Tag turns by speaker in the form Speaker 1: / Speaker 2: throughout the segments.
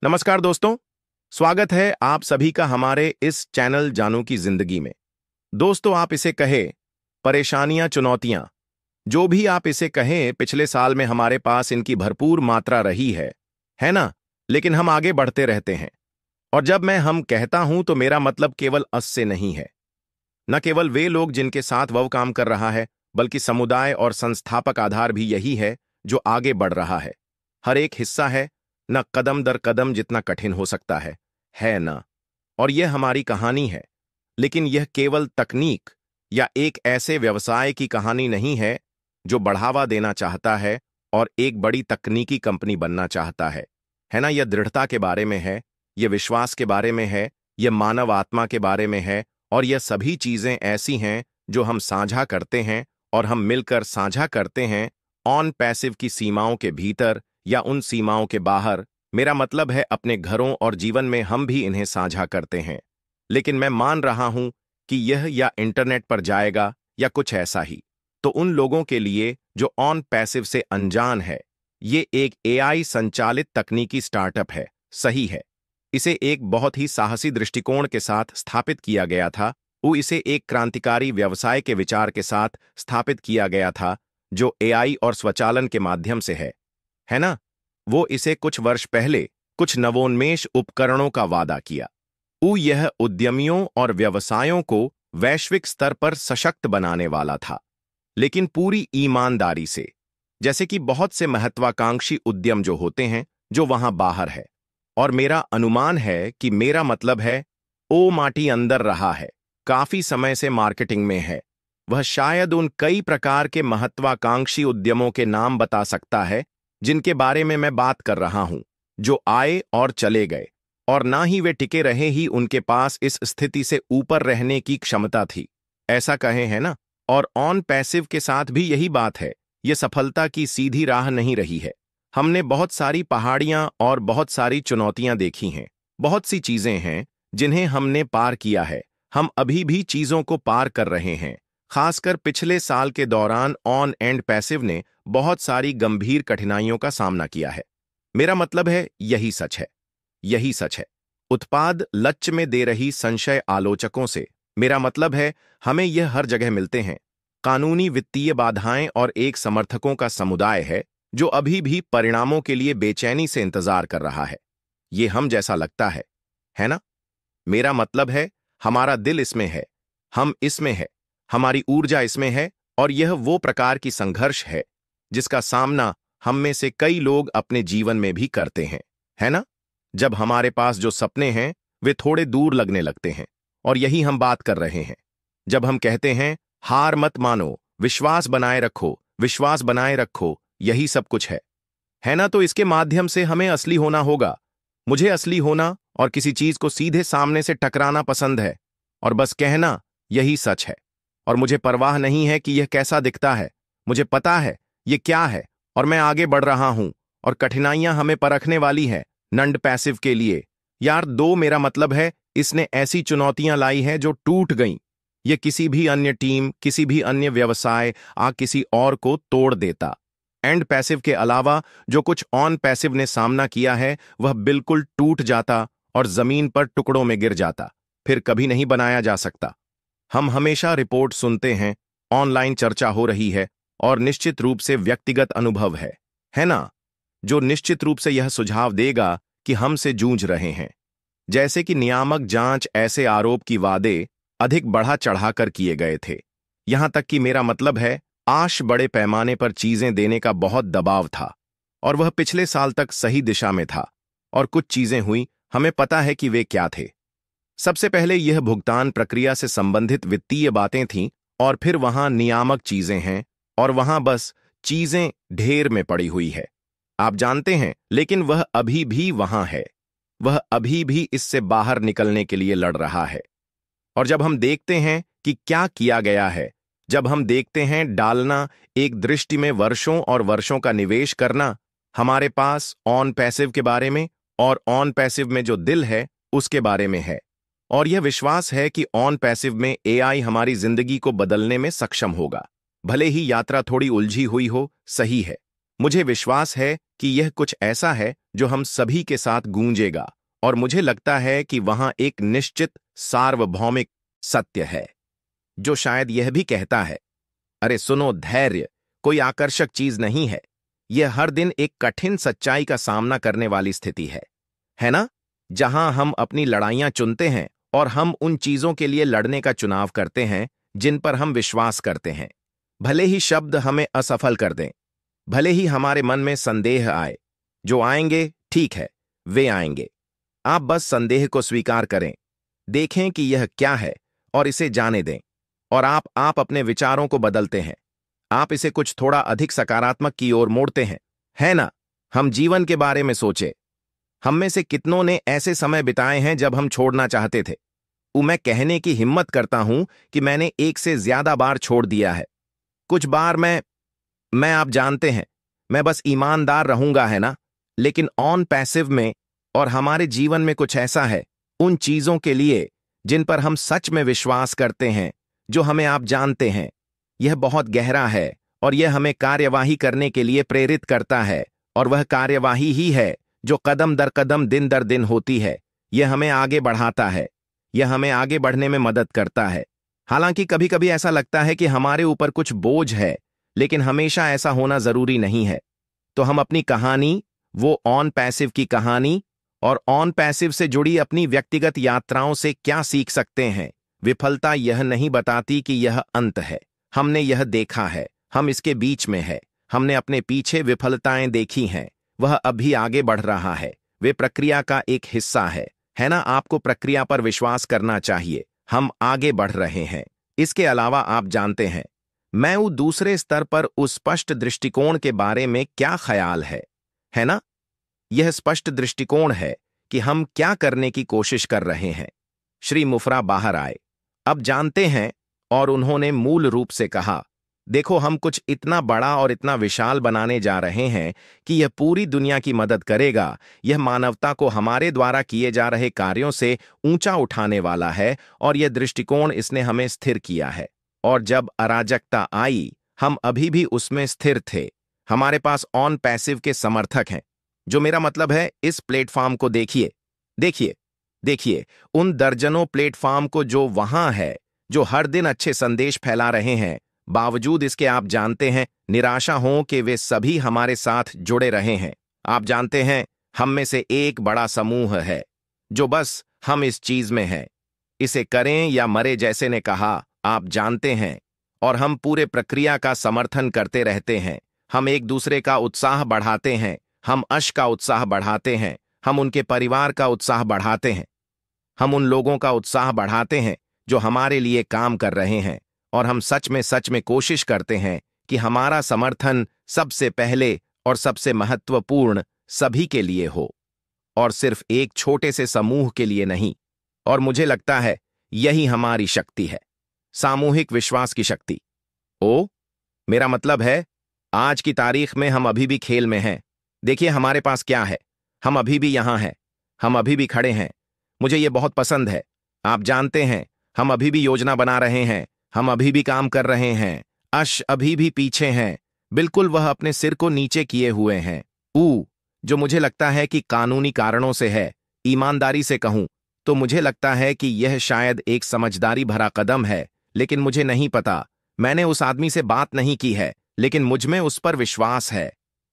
Speaker 1: नमस्कार दोस्तों। स्वागत है आप सभी का हमारे इस चैनल जानू की जिंदगी में। दोस्तों, आप इसे कहे परेशानियां, चुनौतियां, जो भी आप इसे कहें, पिछले साल में हमारे पास इनकी भरपूर मात्रा रही है ना। लेकिन हम आगे बढ़ते रहते हैं। और जब मैं हम कहता हूं तो मेरा मतलब केवल अस से नहीं है। न केवल वे लोग जिनके साथ वह काम कर रहा है, बल्कि समुदाय और संस्थापक आधार भी यही है जो आगे बढ़ रहा है। हर एक हिस्सा है, न कदम दर कदम जितना कठिन हो सकता है ना। और यह हमारी कहानी है। लेकिन यह केवल तकनीक या एक ऐसे व्यवसाय की कहानी नहीं है जो बढ़ावा देना चाहता है और एक बड़ी तकनीकी कंपनी बनना चाहता है ना। यह दृढ़ता के बारे में है, यह विश्वास के बारे में है, यह मानव आत्मा के बारे में है। और यह सभी चीजें ऐसी हैं जो हम साझा करते हैं और हम मिलकर साझा करते हैं, ऑन पैसिव की सीमाओं के भीतर या उन सीमाओं के बाहर। मेरा मतलब है अपने घरों और जीवन में हम भी इन्हें साझा करते हैं। लेकिन मैं मान रहा हूं कि यह या इंटरनेट पर जाएगा या कुछ ऐसा ही। तो उन लोगों के लिए जो ऑन पैसिव से अनजान है, ये एक एआई संचालित तकनीकी स्टार्टअप है। सही है। इसे एक बहुत ही साहसी दृष्टिकोण के साथ स्थापित किया गया था। वो इसे एक क्रांतिकारी व्यवसाय के विचार के साथ स्थापित किया गया था जो एआई और स्वचालन के माध्यम से है ना। वो इसे कुछ वर्ष पहले कुछ नवोन्मेष उपकरणों का वादा किया। वो यह उद्यमियों और व्यवसायों को वैश्विक स्तर पर सशक्त बनाने वाला था, लेकिन पूरी ईमानदारी से। जैसे कि बहुत से महत्वाकांक्षी उद्यम जो होते हैं जो वहां बाहर है। और मेरा अनुमान है कि मेरा मतलब है ओ माटी अंदर रहा है, काफी समय से मार्केटिंग में है। वह शायद उन कई प्रकार के महत्वाकांक्षी उद्यमों के नाम बता सकता है जिनके बारे में मैं बात कर रहा हूं, जो आए और चले गए, और ना ही वे टिके रहे ही उनके पास इस स्थिति से ऊपर रहने की क्षमता थी, ऐसा कहे है ना। और ऑन पैसिव के साथ भी यही बात है। यह सफलता की सीधी राह नहीं रही है। हमने बहुत सारी पहाड़ियां और बहुत सारी चुनौतियां देखी हैं। बहुत सी चीजें हैं जिन्हें हमने पार किया है। हम अभी भी चीजों को पार कर रहे हैं। खासकर पिछले साल के दौरान ऑन एंड पैसिव ने बहुत सारी गंभीर कठिनाइयों का सामना किया है। मेरा मतलब है यही सच है। यही सच है। उत्पाद लक्ष्य में दे रही संशय आलोचकों से, मेरा मतलब है हमें यह हर जगह मिलते हैं। कानूनी वित्तीय बाधाएं और एक समर्थकों का समुदाय है जो अभी भी परिणामों के लिए बेचैनी से इंतजार कर रहा है। ये हम जैसा लगता है ना। मेरा मतलब है हमारा दिल इसमें है, हम इसमें है, हमारी ऊर्जा इसमें है। और यह वो प्रकार की संघर्ष है जिसका सामना हम में से कई लोग अपने जीवन में भी करते हैं, है ना। जब हमारे पास जो सपने हैं वे थोड़े दूर लगने लगते हैं, और यही हम बात कर रहे हैं। जब हम कहते हैं हार मत मानो, विश्वास बनाए रखो, विश्वास बनाए रखो, यही सब कुछ है ना। तो इसके माध्यम से हमें असली होना होगा। मुझे असली होना और किसी चीज को सीधे सामने से टकराना पसंद है और बस कहना यही सच है। और मुझे परवाह नहीं है कि यह कैसा दिखता है। मुझे पता है यह क्या है और मैं आगे बढ़ रहा हूं। और कठिनाइयां हमें परखने वाली है नंड पैसिव के लिए। यार दो, मेरा मतलब है इसने ऐसी चुनौतियां लाई हैं जो टूट गईं। यह किसी भी अन्य टीम, किसी भी अन्य व्यवसाय किसी और को तोड़ देता। एंड पैसिव के अलावा जो कुछ ऑन पैसिव ने सामना किया है वह बिल्कुल टूट जाता और जमीन पर टुकड़ों में गिर जाता, फिर कभी नहीं बनाया जा सकता। हम हमेशा रिपोर्ट सुनते हैं, ऑनलाइन चर्चा हो रही है, और निश्चित रूप से व्यक्तिगत अनुभव है ना, जो निश्चित रूप से यह सुझाव देगा कि हम से जूझ रहे हैं। जैसे कि नियामक जांच ऐसे आरोप की वादे अधिक बढ़ा चढ़ाकर किए गए थे। यहां तक कि मेरा मतलब है आश बड़े पैमाने पर चीजें देने का बहुत दबाव था, और वह पिछले साल तक सही दिशा में था। और कुछ चीजें हुई, हमें पता है कि वे क्या थे। सबसे पहले यह भुगतान प्रक्रिया से संबंधित वित्तीय बातें थीं, और फिर वहां नियामक चीजें हैं, और वहां बस चीजें ढेर में पड़ी हुई है। आप जानते हैं, लेकिन वह अभी भी वहां है। वह अभी भी इससे बाहर निकलने के लिए लड़ रहा है। और जब हम देखते हैं कि क्या किया गया है, जब हम देखते हैं डालना, एक दृष्टि में वर्षों और वर्षों का निवेश करना, हमारे पास ऑन पैसिव के बारे में और ऑन पैसिव में जो दिल है उसके बारे में है। और यह विश्वास है कि ऑन पैसिव में एआई हमारी जिंदगी को बदलने में सक्षम होगा। भले ही यात्रा थोड़ी उलझी हुई हो, सही है। मुझे विश्वास है कि यह कुछ ऐसा है जो हम सभी के साथ गूंजेगा, और मुझे लगता है कि वहां एक निश्चित सार्वभौमिक सत्य है जो शायद यह भी कहता है, अरे सुनो, धैर्य कोई आकर्षक चीज नहीं है। यह हर दिन एक कठिन सच्चाई का सामना करने वाली स्थिति है ना? जहां हम अपनी लड़ाइयां चुनते हैं और हम उन चीजों के लिए लड़ने का चुनाव करते हैं जिन पर हम विश्वास करते हैं। भले ही शब्द हमें असफल कर दें, भले ही हमारे मन में संदेह आए, जो आएंगे ठीक है, वे आएंगे। आप बस संदेह को स्वीकार करें, देखें कि यह क्या है और इसे जाने दें, और आप अपने विचारों को बदलते हैं। आप इसे कुछ थोड़ा अधिक सकारात्मक की ओर मोड़ते हैं, है ना? हम जीवन के बारे में सोचे। हम में से कितनों ने ऐसे समय बिताए हैं जब हम छोड़ना चाहते थे? मैं कहने की हिम्मत करता हूं कि मैंने एक से ज्यादा बार छोड़ दिया है। कुछ बार मैं आप जानते हैं, मैं बस ईमानदार रहूंगा, है ना? लेकिन ऑन पैसिव में, और हमारे जीवन में कुछ ऐसा है, उन चीजों के लिए जिन पर हम सच में विश्वास करते हैं, जो हमें आप जानते हैं, यह बहुत गहरा है और यह हमें कार्यवाही करने के लिए प्रेरित करता है, और वह कार्यवाही ही है जो कदम दर कदम, दिन दर दिन होती है। यह हमें आगे बढ़ाता है, यह हमें आगे बढ़ने में मदद करता है। हालांकि कभी कभी ऐसा लगता है कि हमारे ऊपर कुछ बोझ है, लेकिन हमेशा ऐसा होना जरूरी नहीं है। तो हम अपनी कहानी, वो ऑन पैसिव की कहानी, और ऑन पैसिव से जुड़ी अपनी व्यक्तिगत यात्राओं से क्या सीख सकते हैं? विफलता यह नहीं बताती कि यह अंत है। हमने यह देखा है, हम इसके बीच में है। हमने अपने पीछे विफलताएं देखी हैं, वह अभी आगे बढ़ रहा है। वे प्रक्रिया का एक हिस्सा है ना? आपको प्रक्रिया पर विश्वास करना चाहिए। हम आगे बढ़ रहे हैं। इसके अलावा आप जानते हैं, मैं वो दूसरे स्तर पर उस स्पष्ट दृष्टिकोण के बारे में क्या ख्याल है ना? यह स्पष्ट दृष्टिकोण है कि हम क्या करने की कोशिश कर रहे हैं। श्री मुफ्रा बाहर आए, अब जानते हैं, और उन्होंने मूल रूप से कहा, देखो, हम कुछ इतना बड़ा और इतना विशाल बनाने जा रहे हैं कि यह पूरी दुनिया की मदद करेगा। यह मानवता को हमारे द्वारा किए जा रहे कार्यों से ऊंचा उठाने वाला है, और यह दृष्टिकोण इसने हमें स्थिर किया है। और जब अराजकता आई, हम अभी भी उसमें स्थिर थे। हमारे पास ऑन पैसिव के समर्थक हैं, जो मेरा मतलब है, इस प्लेटफॉर्म को देखिए, देखिए, देखिए उन दर्जनों प्लेटफॉर्म को जो वहां है, जो हर दिन अच्छे संदेश फैला रहे हैं। बावजूद इसके आप जानते हैं, निराशा हो कि वे सभी हमारे साथ जुड़े रहे हैं। आप जानते हैं, हम में से एक बड़ा समूह है जो बस हम इस चीज में हैं, इसे करें या मरे जैसे ने कहा, आप जानते हैं। और हम पूरे प्रक्रिया का समर्थन करते रहते हैं। हम एक दूसरे का उत्साह बढ़ाते हैं, हम अश का उत्साह बढ़ाते हैं, हम उनके परिवार का उत्साह बढ़ाते हैं, हम उन लोगों का उत्साह बढ़ाते हैं जो हमारे लिए काम कर रहे हैं। और हम सच में कोशिश करते हैं कि हमारा समर्थन सबसे पहले और सबसे महत्वपूर्ण सभी के लिए हो, और सिर्फ एक छोटे से समूह के लिए नहीं। और मुझे लगता है यही हमारी शक्ति है, सामूहिक विश्वास की शक्ति। मेरा मतलब है, आज की तारीख में हम अभी भी खेल में हैं। देखिए हमारे पास क्या है, हम अभी भी यहां हैं, हम अभी भी खड़े हैं। मुझे ये बहुत पसंद है। आप जानते हैं, हम अभी भी योजना बना रहे हैं, हम अभी भी काम कर रहे हैं। अश अभी भी पीछे हैं, बिल्कुल वह अपने सिर को नीचे किए हुए हैं। जो मुझे लगता है कि कानूनी कारणों से है। ईमानदारी से कहूं तो मुझे लगता है कि यह शायद एक समझदारी भरा कदम है, लेकिन मुझे नहीं पता। मैंने उस आदमी से बात नहीं की है, लेकिन मुझमें उस पर विश्वास है,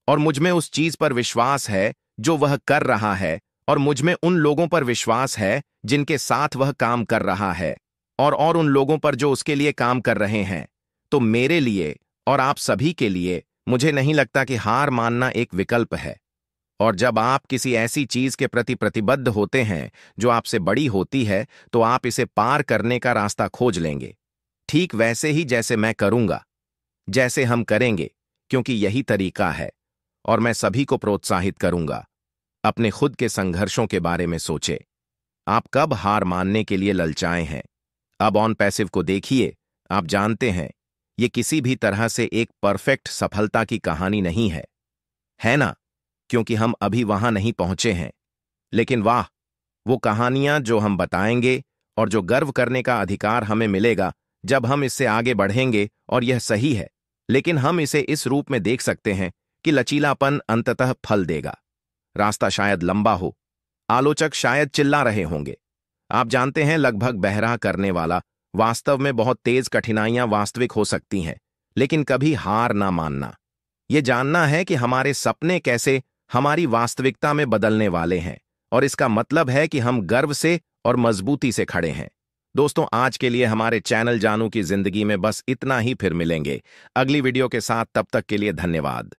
Speaker 1: और मुझमें उस चीज पर विश्वास है जो वह कर रहा है, और मुझमें उन लोगों पर विश्वास है जिनके साथ वह काम कर रहा है, और उन लोगों पर जो उसके लिए काम कर रहे हैं। तो मेरे लिए और आप सभी के लिए मुझे नहीं लगता कि हार मानना एक विकल्प है। और जब आप किसी ऐसी चीज के प्रति प्रतिबद्ध होते हैं जो आपसे बड़ी होती है, तो आप इसे पार करने का रास्ता खोज लेंगे, ठीक वैसे ही जैसे मैं करूंगा, जैसे हम करेंगे, क्योंकि यही तरीका है। और मैं सभी को प्रोत्साहित करूंगा, अपने खुद के संघर्षों के बारे में सोचे। आप कब हार मानने के लिए ललचाए हैं? अब ऑन पैसिव को देखिए। आप जानते हैं, ये किसी भी तरह से एक परफेक्ट सफलता की कहानी नहीं है ना? क्योंकि हम अभी वहां नहीं पहुंचे हैं। लेकिन वाह, वो कहानियां जो हम बताएंगे, और जो गर्व करने का अधिकार हमें मिलेगा जब हम इससे आगे बढ़ेंगे। और यह सही है, लेकिन हम इसे इस रूप में देख सकते हैं कि लचीलापन अंततः फल देगा। रास्ता शायद लंबा हो, आलोचक शायद चिल्ला रहे होंगे, आप जानते हैं, लगभग बहरा करने वाला, वास्तव में बहुत तेज कठिनाइयां वास्तविक हो सकती हैं, लेकिन कभी हार ना मानना। ये जानना है कि हमारे सपने कैसे हमारी वास्तविकता में बदलने वाले हैं, और इसका मतलब है कि हम गर्व से और मजबूती से खड़े हैं। दोस्तों, आज के लिए हमारे चैनल जानू की जिंदगी में बस इतना ही। फिर मिलेंगे अगली वीडियो के साथ, तब तक के लिए धन्यवाद।